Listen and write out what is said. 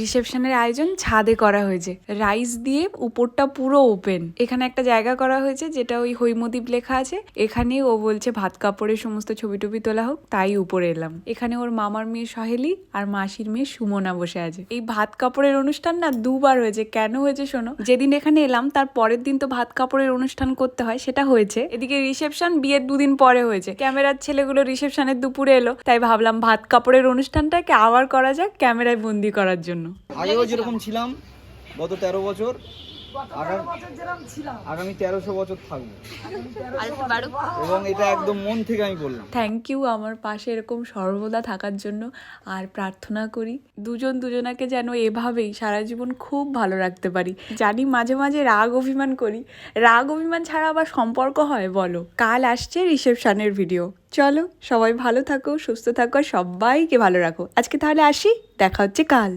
রিসেপশনের আয়োজন ছাদে করা হয়েছে, রাইস দিয়ে উপরটা পুরো ওপেন। এখানে একটা জায়গা করা হয়েছে যেটা ওই হৈমদ্বীপ লেখা আছে, এখানে ও বলছে ভাত কাপড়ের সমস্ত ছবি টবি তোলা হোক, তাই উপরে এলাম। এখানে ওর মামার মেয়ে সহেলি আর মাসির মেয়ে সুমনা বসে আছে। এই ভাত কাপড়ের অনুষ্ঠান না দুবার হয়েছে। কেন হয়েছে শোনো, যেদিন এখানে এলাম তার পরের দিন তো ভাত কাপড়ের অনুষ্ঠান করতে হয়, সেটা হয়েছে। এদিকে রিসেপশন বিয়ের দুদিন পরে হয়েছে। ক্যামেরার ছেলেগুলো রিসেপশনের দুপুরে এলো, তাই ভাবলাম ভাত কাপড়ের অনুষ্ঠানটাকে আবার করা যাক ক্যামেরায় বন্দি করার জন্য। আগেও যেরকম ছিলাম গত 13 বছর, আগামী 1300 বছর থাকবো, এবং এটা একদম মন থেকে আমি বললাম। থ্যাংক ইউ আমার পাশে এরকম সর্বদা থাকার জন্য। আর প্রার্থনা করি দুজন দুজনাকে যেন এভাবেই সারা জীবন খুব ভালো রাখতে পারি। জানি মাঝে মাঝে রাগ অভিমান করি, রাগ অভিমান ছাড়া আবার সম্পর্ক হয় বলো? কাল আসছে রিসেপশনের ভিডিও। চলো সবাই ভালো থাকো, সুস্থ থাকো, আর সবাইকে ভালো রাখো। আজকে তাহলে আসি, দেখা হচ্ছে কাল।